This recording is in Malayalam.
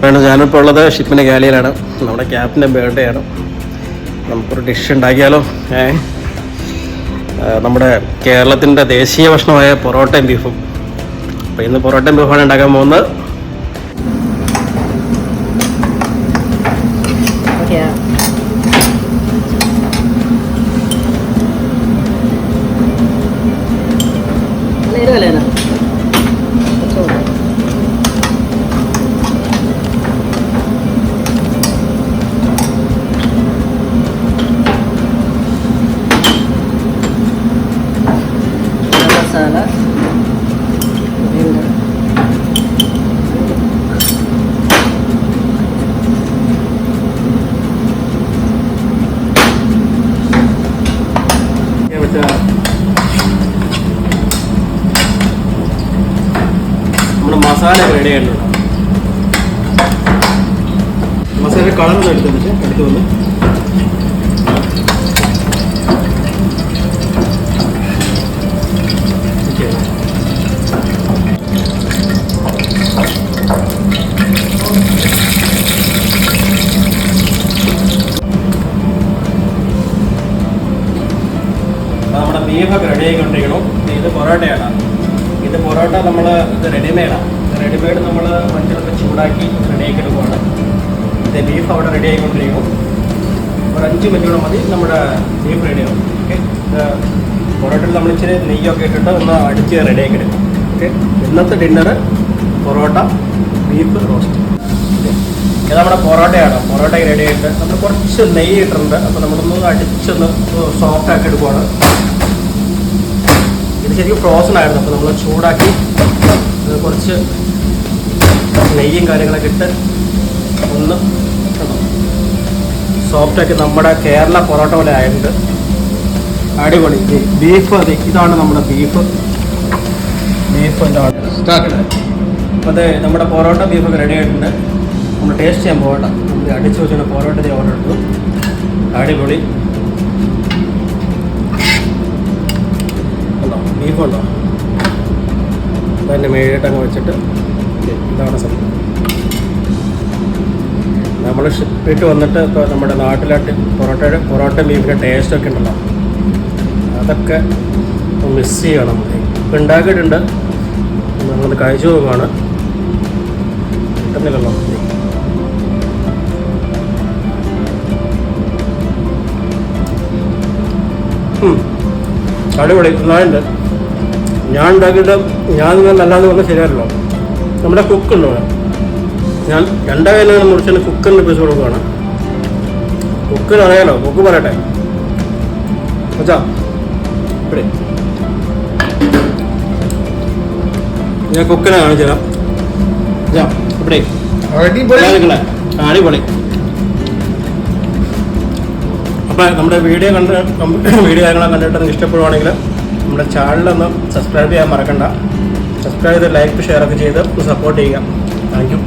ഞാനിപ്പോൾ ഉള്ളത് ഷിപ്പിൻ്റെ ഗാലിയിലാണ്. നമ്മുടെ ക്യാപ്റ്റൻ്റെ ബർത്ത്ഡേ ആണ്. നമുക്കൊരു ഡിഷ് ഉണ്ടാക്കിയാലോ? നമ്മുടെ കേരളത്തിൻ്റെ ദേശീയ ഭക്ഷണമായ പൊറോട്ടയും ബീഫും. അപ്പോൾ ഇന്ന് പൊറോട്ടയും ബീഫാണ് ഉണ്ടാക്കാൻ പോകുന്നത്. മസാല നമ്മുടെ മസാല റെഡി ആയിട്ടുണ്ട്. മസാല കളർ എടുത്ത് വന്ന് നമ്മുടെ ബീഫൊക്കെ റെഡി ആയിക്കൊണ്ടിരിക്കണം. ഇത് പൊറോട്ടയാണ്. ഇത് പൊറോട്ട നമ്മൾ ഇത് റെഡിമെയ്ഡാണ്. റെഡിമെയ്ഡ് നമ്മൾ മഞ്ഞളൊക്കെ ചൂടാക്കി റെഡിയാക്കി എടുക്കുകയാണ്. ഇത് ബീഫ് അവിടെ റെഡി ആയിക്കൊണ്ടിരിക്കണം. ഒരു 5 മിനിറ്റ് മതി നമ്മുടെ ബീഫ് റെഡിയാവും. ഓക്കെ, പൊറോട്ടയിൽ നമ്മൾ ഇച്ചിരി നെയ്യൊക്കെ ഇട്ടിട്ട് ഒന്ന് അടിച്ച് റെഡിയാക്കി എടുക്കും. ഓക്കെ, ഇന്നത്തെ ഡിന്നറ് പൊറോട്ട ബീഫ് റോസ്റ്റ്. ഇത് നമ്മുടെ പൊറോട്ടയാണ്. പൊറോട്ടയ്ക്ക് റെഡി ആയിട്ട് നമ്മൾ കുറച്ച് നെയ്യ് ഇട്ടിട്ടുണ്ട്. അപ്പോൾ നമ്മളൊന്ന് അടിച്ചൊന്ന് സോഫ്റ്റ് ആക്കി എടുക്കുവാണ്. ഇത് ശരിക്കും ഫ്രോസൺ ആയിരുന്നു. അപ്പോൾ നമ്മൾ ചൂടാക്കി കുറച്ച് നെയ്യും കാര്യങ്ങളൊക്കെ ഇട്ട് ഒന്ന് സോഫ്റ്റാക്കി നമ്മുടെ കേരള പൊറോട്ട പോലെ ആയിട്ടുണ്ട്. അടിപൊളി ബീഫ്. ഇതാണ് നമ്മുടെ ബീഫ് ഇതാണ്. അപ്പോൾ അത് നമ്മുടെ പൊറോട്ട ബീഫൊക്കെ റെഡി ആയിട്ടുണ്ട്. നമ്മൾ ടേസ്റ്റ് ചെയ്യാൻ പോകണ്ട. നമ്മൾ അടിച്ച് വെച്ചാൽ പൊറോട്ട ഓർഡർ എടുത്തു. അടിപൊളി ബീഫുണ്ടോ? അതിൻ്റെ മേളിട്ടങ്ങ് വെച്ചിട്ട് ഇതാണ് സംഭവം. നമ്മൾ ഷിപ്പിട്ട് വന്നിട്ട് ഇപ്പോൾ നമ്മുടെ നാട്ടിലായിട്ട് പൊറോട്ട ബീഫിൻ്റെ ടേസ്റ്റൊക്കെ ഉണ്ടല്ലോ, അതൊക്കെ മിസ് ചെയ്യണം. ഇപ്പം ഉണ്ടാക്കിയിട്ടുണ്ട്. നമ്മളത് കഴിച്ചു നോക്കുകയാണ്. കിട്ടുന്നില്ലല്ലോ. അടിപൊളി നന്നായിട്ടുണ്ട്. ഞാൻ ഉണ്ടാക്കിയിട്ട് ഞാൻ നല്ലാന്ന് പറഞ്ഞാൽ ശരിയല്ലോ. നമ്മുടെ കുക്കുണ്ടോ, ഞാൻ 2 കയ്യിലാണ് മുറിച്ചാൽ കുക്കറിന് പീസ് കൊടുക്കുകയാണ്. കുക്കിന് അറിയാലോ, കുക്ക് പറയട്ടെ അച്ഛാ. ഇവിടെ ഞാൻ കുക്കിനെ കാണിച്ചു തരാം. ഇവിടെ അടിപൊളി. അപ്പോൾ നമ്മുടെ വീഡിയോ കാര്യങ്ങളൊക്കെ കണ്ടിട്ട് നിങ്ങൾക്ക് ഇഷ്ടപ്പെടുവാണെങ്കിൽ നമ്മുടെ ചാനലൊന്ന് സബ്സ്ക്രൈബ് ചെയ്യാൻ മറക്കണ്ട. സബ്സ്ക്രൈബ് ചെയ്ത് ലൈക്ക് ഷെയർ ഒക്കെ ചെയ്ത് സപ്പോർട്ട് ചെയ്യുക. Thank you.